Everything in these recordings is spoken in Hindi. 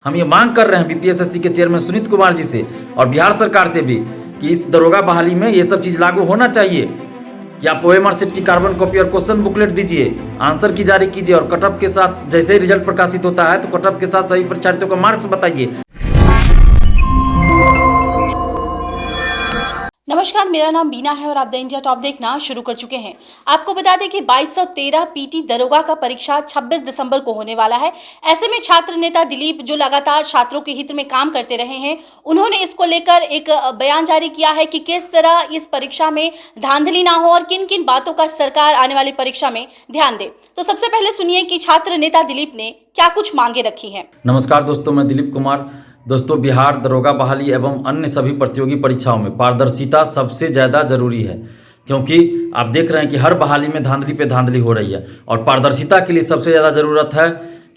हम ये मांग कर रहे हैं बीपीएसएससी के चेयरमैन सुनीत कुमार जी से और बिहार सरकार से भी कि इस दरोगा बहाली में ये सब चीज़ लागू होना चाहिए कि आप ओएमआर शीट की कार्बन कॉपी और क्वेश्चन बुकलेट दीजिए, आंसर की जारी कीजिए और कटऑफ के साथ जैसे ही रिजल्ट प्रकाशित होता है तो कटऑफ के साथ सभी परीक्षार्थियों को मार्क्स बताइए। नमस्कार, मेरा नाम बीना है और आप द इंडिया टॉप देखना शुरू कर चुके हैं। आपको बता दें कि 2213 पीटी दरोगा का परीक्षा 26 दिसंबर को होने वाला है। ऐसे में छात्र नेता दिलीप, जो लगातार छात्रों के हित में काम करते रहे हैं, उन्होंने इसको लेकर एक बयान जारी किया है कि किस तरह इस परीक्षा में धांधली ना हो और किन किन बातों का सरकार आने वाली परीक्षा में ध्यान दे। तो सबसे पहले सुनिए कि छात्र नेता दिलीप ने क्या कुछ मांगे रखी हैं। नमस्कार दोस्तों, मैं दिलीप कुमार। दोस्तों, बिहार दरोगा बहाली एवं अन्य सभी प्रतियोगी परीक्षाओं में पारदर्शिता सबसे ज़्यादा जरूरी है, क्योंकि आप देख रहे हैं कि हर बहाली में धांधली पे धांधली हो रही है और पारदर्शिता के लिए सबसे ज़्यादा ज़रूरत है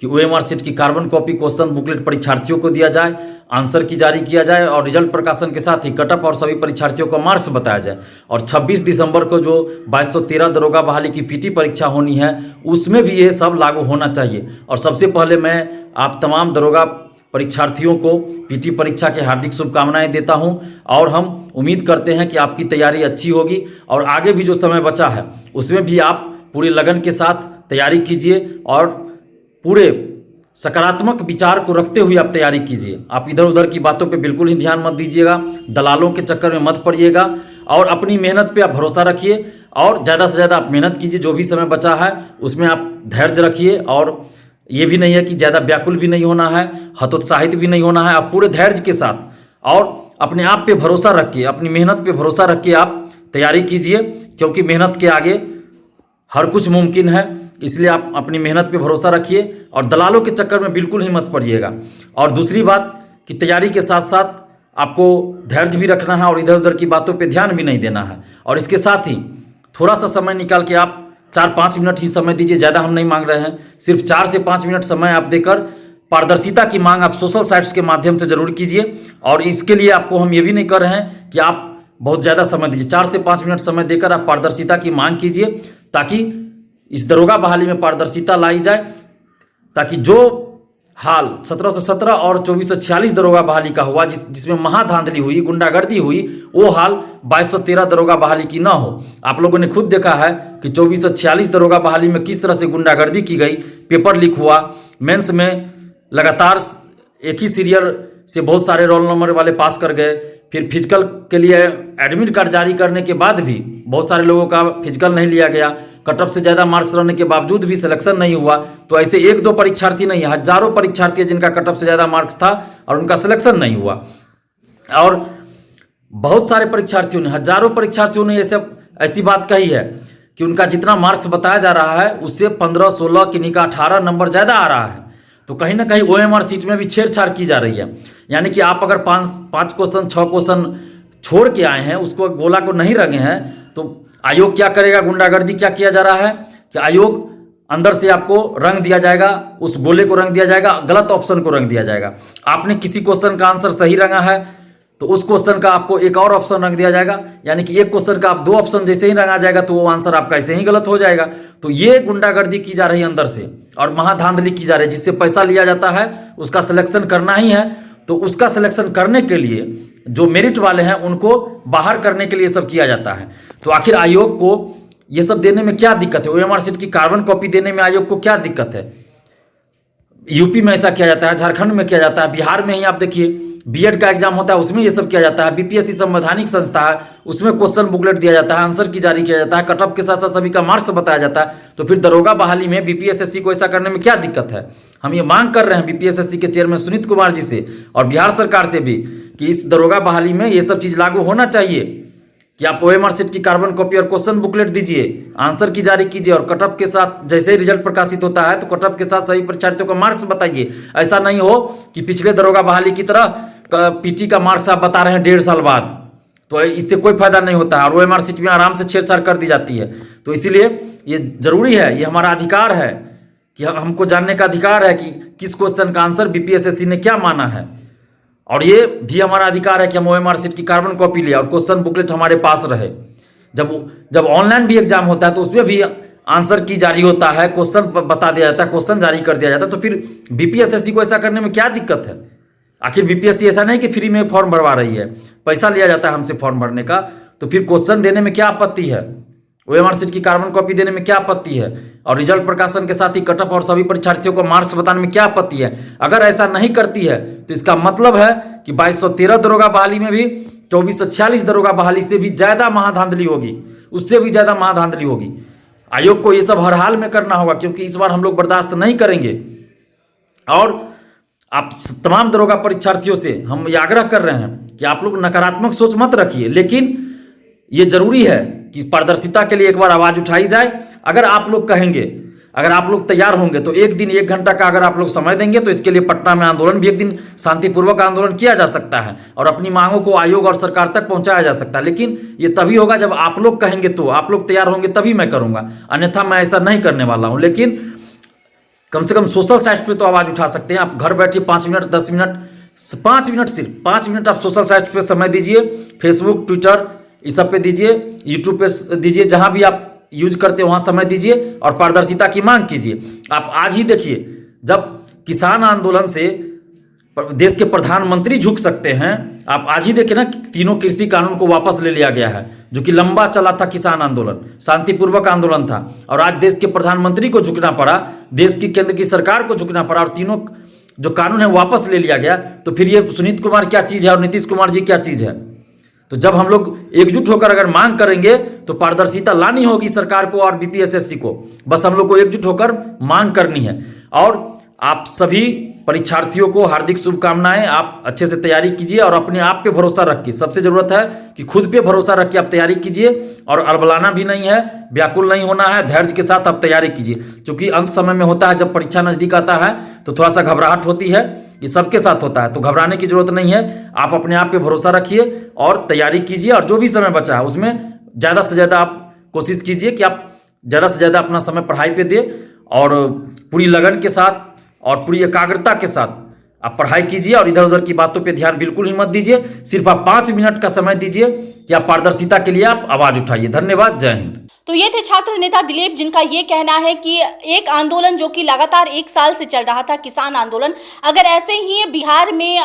कि ओएमआर शीट की कार्बन कॉपी, क्वेश्चन बुकलेट परीक्षार्थियों को दिया जाए, आंसर की जारी किया जाए और रिजल्ट प्रकाशन के साथ ही कटअप और सभी परीक्षार्थियों को मार्क्स बताया जाए। और 26 दिसंबर को जो 2213 दरोगा बहाली की पीटी परीक्षा होनी है, उसमें भी ये सब लागू होना चाहिए। और सबसे पहले मैं आप तमाम दरोगा परीक्षार्थियों को पीटी परीक्षा के हार्दिक शुभकामनाएं देता हूं और हम उम्मीद करते हैं कि आपकी तैयारी अच्छी होगी और आगे भी जो समय बचा है उसमें भी आप पूरी लगन के साथ तैयारी कीजिए और पूरे सकारात्मक विचार को रखते हुए आप तैयारी कीजिए। आप इधर उधर की बातों पे बिल्कुल ही ध्यान मत दीजिएगा, दलालों के चक्कर में मत पड़िएगा और अपनी मेहनत पे आप भरोसा रखिए और ज़्यादा से ज़्यादा आप मेहनत कीजिए। जो भी समय बचा है उसमें आप धैर्य रखिए और ये भी नहीं है कि ज़्यादा व्याकुल भी नहीं होना है, हतोत्साहित भी नहीं होना है। आप पूरे धैर्य के साथ और अपने आप पे भरोसा रख के, अपनी मेहनत पे भरोसा रख के आप तैयारी कीजिए, क्योंकि मेहनत के आगे हर कुछ मुमकिन है। इसलिए आप अपनी मेहनत पे भरोसा रखिए और दलालों के चक्कर में बिल्कुल ही मत पड़िएगा। और दूसरी बात कि तैयारी के साथ साथ आपको धैर्य भी रखना है और इधर उधर की बातों पे ध्यान भी नहीं देना है। और इसके साथ ही थोड़ा सा समय निकाल के आप 4-5 मिनट ही समय दीजिए, ज़्यादा हम नहीं मांग रहे हैं, सिर्फ 4 से 5 मिनट समय आप देकर पारदर्शिता की मांग आप सोशल साइट्स के माध्यम से जरूर कीजिए। और इसके लिए आपको हम ये भी नहीं कर रहे हैं कि आप बहुत ज़्यादा समय दीजिए, 4 से 5 मिनट समय देकर आप पारदर्शिता की मांग कीजिए ताकि इस दरोगा बहाली में पारदर्शिता लाई जाए, ताकि जो हाल 1717 और 2446 दरोगा बहाली का हुआ, जिसमें महाधांधली हुई, गुंडागर्दी हुई, वो हाल 2213 दरोगा बहाली की ना हो। आप लोगों ने खुद देखा है कि 2446 दरोगा बहाली में किस तरह से गुंडागर्दी की गई, पेपर लीक हुआ, मेंस में लगातार एक ही सीरियल से बहुत सारे रोल नंबर वाले पास कर गए, फिर फिजिकल के लिए एडमिट कार्ड जारी करने के बाद भी बहुत सारे लोगों का फिजिकल नहीं लिया गया, कटऑफ से ज़्यादा मार्क्स रहने के बावजूद भी सिलेक्शन नहीं हुआ। तो ऐसे 1-2 परीक्षार्थी नहीं, हजारों परीक्षार्थी जिनका कटऑफ से ज़्यादा मार्क्स था और उनका सिलेक्शन नहीं हुआ। और बहुत सारे परीक्षार्थियों ने, हजारों परीक्षार्थियों ने ऐसी बात कही है कि उनका जितना मार्क्स बताया जा रहा है उससे 15-16 किन्हीं का 18 नंबर ज़्यादा आ रहा है। तो कहीं ना कहीं ओएमआर शीट में भी छेड़छाड़ की जा रही है। यानी कि आप अगर 5 क्वेश्चन 6 क्वेश्चन छोड़ के आए हैं, उसको गोला को नहीं रंगे हैं, तो आयोग क्या करेगा? गुंडागर्दी क्या किया जा रहा है कि आयोग अंदर से आपको रंग दिया जाएगा, उस गोले को रंग दिया जाएगा, गलत ऑप्शन को रंग दिया जाएगा। आपने किसी क्वेश्चन का आंसर सही रंगा है तो उस क्वेश्चन का आपको एक और ऑप्शन रंग दिया जाएगा, यानी कि एक क्वेश्चन का आप 2 ऑप्शन जैसे ही रंगा जाएगा तो वो आंसर आपका ऐसे ही गलत हो जाएगा। तो ये गुंडागर्दी की जा रही है अंदर से और महाधांधली की जा रही है, जिससे पैसा लिया जाता है, उसका सिलेक्शन करना ही है। तो उसका सिलेक्शन करने के लिए जो मेरिट वाले हैं उनको बाहर करने के लिए सब किया जाता है। तो आखिर आयोग को ये सब देने में क्या दिक्कत है? ओएमआर शीट की कार्बन कॉपी देने में आयोग को क्या दिक्कत है? यूपी में ऐसा किया जाता है, झारखंड में किया जाता है, बिहार में ही आप देखिए बीएड का एग्जाम होता है उसमें ये सब किया जाता है, बीपीएससी संवैधानिक संस्था है उसमें क्वेश्चन बुकलेट दिया जाता है, आंसर की जारी किया जाता है, कटऑफ के साथ साथ सभी का मार्क्स बताया जाता है। तो फिर दरोगा बहाली में बीपीएसएससी को ऐसा करने में क्या दिक्कत है? हम ये मांग कर रहे हैं बीपीएसएससी के चेयरमैन सुनीत कुमार जी से और बिहार सरकार से भी कि इस दरोगा बहाली में ये सब चीज़ लागू होना चाहिए कि आप ओएमआर शीट की कार्बन कॉपी और क्वेश्चन बुकलेट दीजिए, आंसर की जारी कीजिए और कटऑफ के साथ जैसे ही रिजल्ट प्रकाशित होता है तो कटऑफ के साथ सभी परीक्षार्थियों को मार्क्स बताइए। ऐसा नहीं हो कि पिछले दरोगा बहाली की तरह पीटी का मार्क्स आप बता रहे हैं 1.5 साल बाद, तो इससे कोई फायदा नहीं होता है और ओएमआर शीट में आराम से छेड़छाड़ कर दी जाती है। तो इसीलिए ये जरूरी है, ये हमारा अधिकार है कि हमको जानने का अधिकार है कि किस क्वेश्चन का आंसर बीपीएसएससी ने क्या माना है। और ये भी हमारा अधिकार है कि हम ओएमआर शीट की कार्बन कॉपी ले और क्वेश्चन बुकलेट हमारे पास रहे। जब ऑनलाइन भी एग्जाम होता है तो उसमें भी आंसर की जारी होता है, क्वेश्चन बता दिया जाता है, क्वेश्चन जारी कर दिया जाता है, तो फिर बीपीएसएससी को ऐसा करने में क्या दिक्कत है? आखिर बीपीएससी ऐसा नहीं कि फ्री में फॉर्म भरवा रही है, पैसा लिया जाता है हमसे फॉर्म भरने का, तो फिर क्वेश्चन देने में क्या आपत्ति है? ओएमआर शीट की कार्बन कॉपी देने में क्या आपत्ति है? और रिजल्ट प्रकाशन के साथ ही कट ऑफ और सभी परीक्षार्थियों को मार्क्स बताने में क्या आपत्ति है? अगर ऐसा नहीं करती है तो इसका मतलब है कि 2213 दरोगा बहाली में भी 2446 दरोगा बहाली से भी ज्यादा महाधांधली होगी, उससे भी ज्यादा महाधांधली होगी। आयोग को ये सब हर हाल में करना होगा, क्योंकि इस बार हम लोग बर्दाश्त नहीं करेंगे। और आप तमाम दरोगा परीक्षार्थियों से हम ये आग्रह कर रहे हैं कि आप लोग नकारात्मक सोच मत रखिए, लेकिन ये जरूरी है कि पारदर्शिता के लिए एक बार आवाज उठाई जाए। अगर आप लोग कहेंगे, अगर आप लोग तैयार होंगे तो एक दिन 1 घंटा का अगर आप लोग समय देंगे तो इसके लिए पटना में आंदोलन भी एक दिन शांतिपूर्वक आंदोलन किया जा सकता है और अपनी मांगों को आयोग और सरकार तक पहुंचाया जा सकता है। लेकिन ये तभी होगा जब आप लोग कहेंगे, तो आप लोग तैयार होंगे तभी मैं करूंगा, अन्यथा मैं ऐसा नहीं करने वाला हूं। लेकिन कम से कम सोशल साइट पे तो आवाज उठा सकते हैं। आप घर बैठे 5 मिनट 10 मिनट 5 मिनट सिर्फ 5 मिनट आप सोशल साइट पे समय दीजिए, फेसबुक ट्विटर इस सब पे दीजिए, यूट्यूब पे दीजिए, जहां भी आप यूज करते हैं वहां समय दीजिए और पारदर्शिता की मांग कीजिए। आप आज ही देखिए, जब किसान आंदोलन से देश के प्रधानमंत्री झुक सकते हैं, आप आज ही देखिए ना, तीनों कृषि कानून को वापस ले लिया गया है, जो कि लंबा चला था किसान आंदोलन, शांतिपूर्वक आंदोलन था, और आज देश के प्रधानमंत्री को झुकना पड़ा, देश की केंद्र की सरकार को झुकना पड़ा, और तीनों जो कानून है वापस ले लिया गया। तो फिर ये सुनीत कुमार क्या चीज है और नीतीश कुमार जी क्या चीज है? तो जब हम लोग एकजुट होकर अगर मांग करेंगे तो पारदर्शिता लानी होगी सरकार को और बीपीएसएससी को। बस हम लोग को एकजुट होकर मांग करनी है। और आप सभी परीक्षार्थियों को हार्दिक शुभकामनाएं। आप अच्छे से तैयारी कीजिए और अपने आप पे भरोसा रखिए। सबसे जरूरत है कि खुद पे भरोसा रख के आप तैयारी कीजिए, और अड़बड़ाना भी नहीं है, व्याकुल नहीं होना है, धैर्य के साथ आप तैयारी कीजिए। क्योंकि अंत समय में होता है, जब परीक्षा नजदीक आता है तो थोड़ा सा घबराहट होती है, ये सबके साथ होता है, तो घबराने की जरूरत नहीं है। आप अपने आप पे भरोसा रखिए और तैयारी कीजिए, और जो भी समय बचा है उसमें ज़्यादा से ज़्यादा आप कोशिश कीजिए कि आप ज़्यादा से ज़्यादा अपना समय पढ़ाई पे दें, और पूरी लगन के साथ और पूरी एकाग्रता के साथ आप पढ़ाई कीजिए, और इधर उधर की बातों पे ध्यान बिल्कुल ही मत दीजिए। सिर्फ आप 5 मिनट का समय दीजिए कि आप पारदर्शिता के लिए आप आवाज उठाइए। धन्यवाद, जय हिंद। तो ये थे छात्र नेता दिलीप, जिनका ये कहना है कि एक आंदोलन जो कि लगातार 1 साल से चल रहा था, किसान आंदोलन, अगर ऐसे ही बिहार में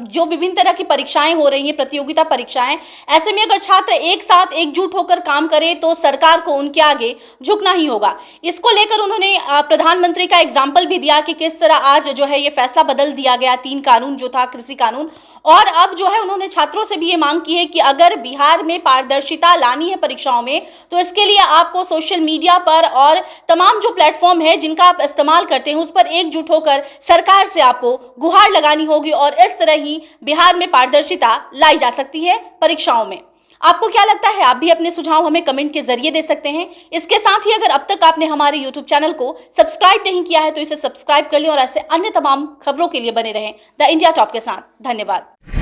जो विभिन्न तरह की परीक्षाएं हो रही हैं, प्रतियोगिता परीक्षाएं, ऐसे में अगर छात्र एक साथ एकजुट होकर काम करें तो सरकार को उनके आगे झुकना ही होगा। इसको लेकर उन्होंने प्रधानमंत्री का एग्जाम्पल भी दिया कि किस तरह आज जो है ये फैसला बदल दिया गया, 3 कानून जो था कृषि कानून। और अब जो है उन्होंने छात्रों से भी ये मांग की है कि अगर बिहार में पारदर्शिता लानी है परीक्षाओं में, तो इसके लिए आपको सोशल मीडिया पर और तमाम जो प्लेटफॉर्म है जिनका आप इस्तेमाल करते हैं उस पर एकजुट होकर सरकार से आपको गुहार लगानी होगी, और इस तरह ही बिहार में पारदर्शिता लाई जा सकती है परीक्षाओं में। आपको क्या लगता है? आप भी अपने सुझाव हमें कमेंट के जरिए दे सकते हैं। इसके साथ ही अगर अब तक आपने हमारे YouTube चैनल को सब्सक्राइब नहीं किया है तो इसे सब्सक्राइब कर लें, और ऐसे अन्य तमाम खबरों के लिए बने रहें द इंडिया टॉप के साथ। धन्यवाद।